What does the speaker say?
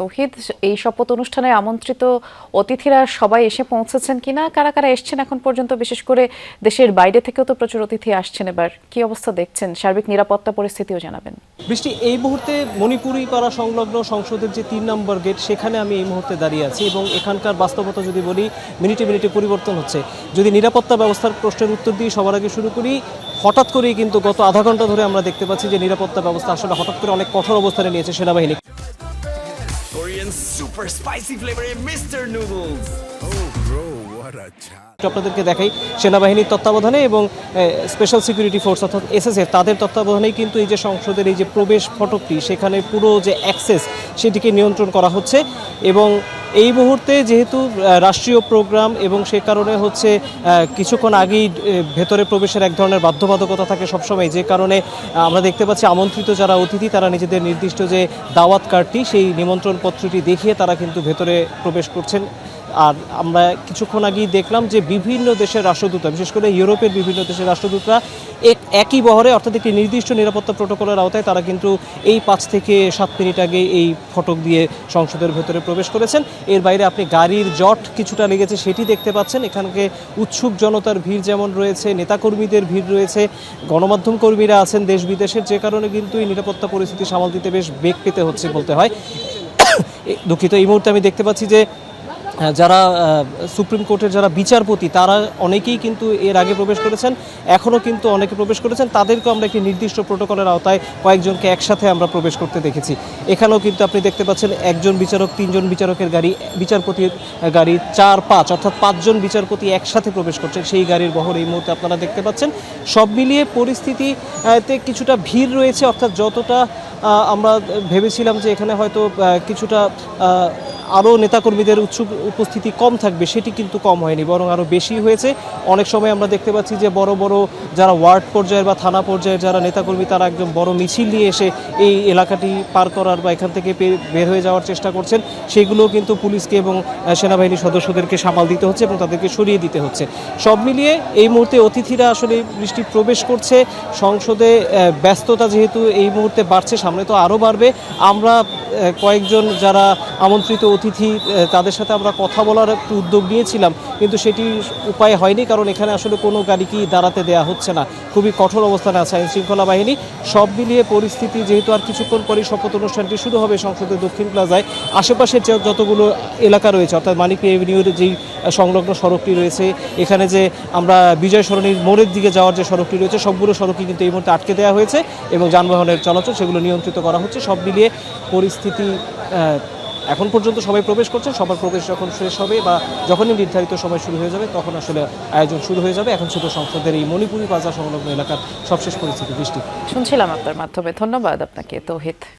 তৌহিদ, এই শপথ অনুষ্ঠানে আমন্ত্রিত অতিথিরা সবাই এসে পৌঁছেছেন কিনা, কারা কারা এসেছেন এখন পর্যন্ত, বিশেষ করে দেশের বাইরে থেকেও তো প্রচুর অতিথি আসছেন, এবার কি অবস্থা দেখছেন, সার্বিক নিরাপত্তা পরিস্থিতিও জানাবেন। বৃষ্টি, এই মুহূর্তে মণিপুরি পাড়া সংলগ্ন সংসদের যে ৩ নম্বর গেট, সেখানে আমি এই মুহূর্তে দাঁড়িয়ে আছি এবং এখানকার বাস্তবতা যদি বলি, মিনিটে মিনিটে পরিবর্তন হচ্ছে। যদি নিরাপত্তা ব্যবস্থার প্রশ্নের উত্তর দিয়ে সবার আগে শুরু করি, হঠাৎ করেই কিন্তু গত আধা ঘন্টা ধরে আমরা দেখতে পাচ্ছি যে নিরাপত্তা ব্যবস্থা আসলে হঠাৎ করে অনেক কঠোর অবস্থানে নিয়েছে সেনাবাহিনী। Korean super spicy flavor in Mr. Noodles. Oh, bro, what a time. আপনাদেরকে দেখাই, সেনাবাহিনীর তত্ত্বাবধানে এবং স্পেশাল সিকিউরিটি ফোর্স অর্থাৎ এসএসএফ তাদের তত্ত্বাবধানেই কিন্তু এই যে সংসদের এই যে প্রবেশ ফটকটি, সেখানে পুরো যে অ্যাক্সেস সেটিকে নিয়ন্ত্রণ করা হচ্ছে। এবং এই মুহূর্তে যেহেতু রাষ্ট্রীয় প্রোগ্রাম এবং সে কারণে হচ্ছে কিছুক্ষণ আগেই ভেতরে প্রবেশের এক ধরনের বাধ্যবাধকতা থাকে সবসময়, যে কারণে আমরা দেখতে পাচ্ছি আমন্ত্রিত যারা অতিথি তারা নিজেদের নির্দিষ্ট যে দাওয়াত কার্ডটি, সেই নিমন্ত্রণ পত্রটি দেখিয়ে তারা কিন্তু ভেতরে প্রবেশ করছেন। আর আমরা কিছুক্ষণ আগেই দেখলাম যে বিভিন্ন দেশের রাষ্ট্রদূতরা, বিশেষ করে ইউরোপের বিভিন্ন দেশের রাষ্ট্রদূতরা একই বহরে অর্থাৎ একটি নির্দিষ্ট নিরাপত্তা প্রোটোকলের আওতায় তারা কিন্তু এই 5 থেকে 7 মিনিট আগে এই ফটক দিয়ে সংসদের ভেতরে প্রবেশ করেছেন। এর বাইরে আপনি গাড়ির জট কিছুটা লেগেছে সেটি দেখতে পাচ্ছেন। এখানকে উৎসুক জনতার ভিড় যেমন রয়েছে, নেতাকর্মীদের ভিড় রয়েছে, গণমাধ্যম কর্মীরা আছেন দেশ বিদেশের, যে কারণে কিন্তু এই নিরাপত্তা পরিস্থিতি সামাল দিতে বেশ বেগ পেতে হচ্ছে বলতে হয়। দুঃখিত, এই মুহূর্তে আমি দেখতে পাচ্ছি যে যারা সুপ্রিম কোর্টের যারা বিচারপতি তারা অনেকেই কিন্তু এর আগে প্রবেশ করেছেন, এখনও কিন্তু অনেকে প্রবেশ করেছেন। তাদেরকেও আমরা একটি নির্দিষ্ট প্রোটোকলের আওতায় কয়েকজনকে একসাথে আমরা প্রবেশ করতে দেখেছি। এখানেও কিন্তু আপনি দেখতে পাচ্ছেন একজন বিচারক, 3 জন বিচারকের গাড়ি, বিচারপতির গাড়ি 4-5 অর্থাৎ 5 জন বিচারপতি একসাথে প্রবেশ করছেন, সেই গাড়ির বহর এই মুহূর্তে আপনারা দেখতে পাচ্ছেন। সব মিলিয়ে পরিস্থিতিতে কিছুটা ভিড় রয়েছে, অর্থাৎ যতটা আমরা ভেবেছিলাম যে এখানে হয়তো কিছুটা আরও নেতাকর্মীদের উপস্থিতি কম থাকবে, সেটি কিন্তু কম হয়নি, বরং আরও বেশি হয়েছে। অনেক সময় আমরা দেখতে পাচ্ছি যে বড় বড় যারা ওয়ার্ড পর্যায়ের বা থানা পর্যায়ের যারা নেতাকর্মী তারা একদম বড় মিছিল নিয়ে এসে এই এলাকাটি পার করার বা এখান থেকে বের হয়ে যাওয়ার চেষ্টা করছেন। সেগুলোও কিন্তু পুলিশকে এবং সেনাবাহিনীর সদস্যদেরকে সামাল দিতে হচ্ছে এবং তাদেরকে সরিয়ে দিতে হচ্ছে। সব মিলিয়ে এই মুহূর্তে অতিথিরা আসলে বৃষ্টি প্রবেশ করছে সংসদে। ব্যস্ততা যেহেতু এই মুহূর্তে বাড়ছে, সামনে তো আরও বাড়বে। আমরা কয়েকজন যারা আমন্ত্রিত অতিথি তাদের সাথে আমরা কথা বলার একটু উদ্যোগ নিয়েছিলাম, কিন্তু সেটি উপায় হয়নি, কারণ এখানে আসলে কোনো গাড়িকেই দাঁড়াতে দেওয়া হচ্ছে না। খুবই কঠোর অবস্থানে আছে আইন শৃঙ্খলা বাহিনী। সব মিলিয়ে পরিস্থিতি, যেহেতু আর কিছুক্ষণ পরেই শপথ অনুষ্ঠানটি শুরু হবে সংসদের দক্ষিণ প্লাজায়, আশেপাশের যতগুলো এলাকা রয়েছে অর্থাৎ মানিক এভিনিউর যেই সংলগ্ন সড়কটি রয়েছে, এখানে যে আমরা বিজয় সরণির মোড়ের দিকে যাওয়ার যে সড়কটি রয়েছে, সবগুলো সড়কই কিন্তু এই মুহূর্তে আটকে দেওয়া হয়েছে এবং যানবাহনের চলাচল সেগুলো নিয়ন্ত্রিত করা হচ্ছে। সব মিলিয়ে পরিস্থিতি, এখন পর্যন্ত সবাই প্রবেশ করছেন, সবার প্রবেশ যখন শেষ হবে বা যখনই নির্ধারিত সময় শুরু হয়ে যাবে তখন আসলে আয়োজন শুরু হয়ে যাবে। এখন শুধু সংসদের এই মণিপুরি বাজার সংলগ্ন এলাকার সবশেষ পরিস্থিতি। বৃষ্টি, শুনছিলাম আপনার মাধ্যমে। ধন্যবাদ আপনাকে তৌহিদ।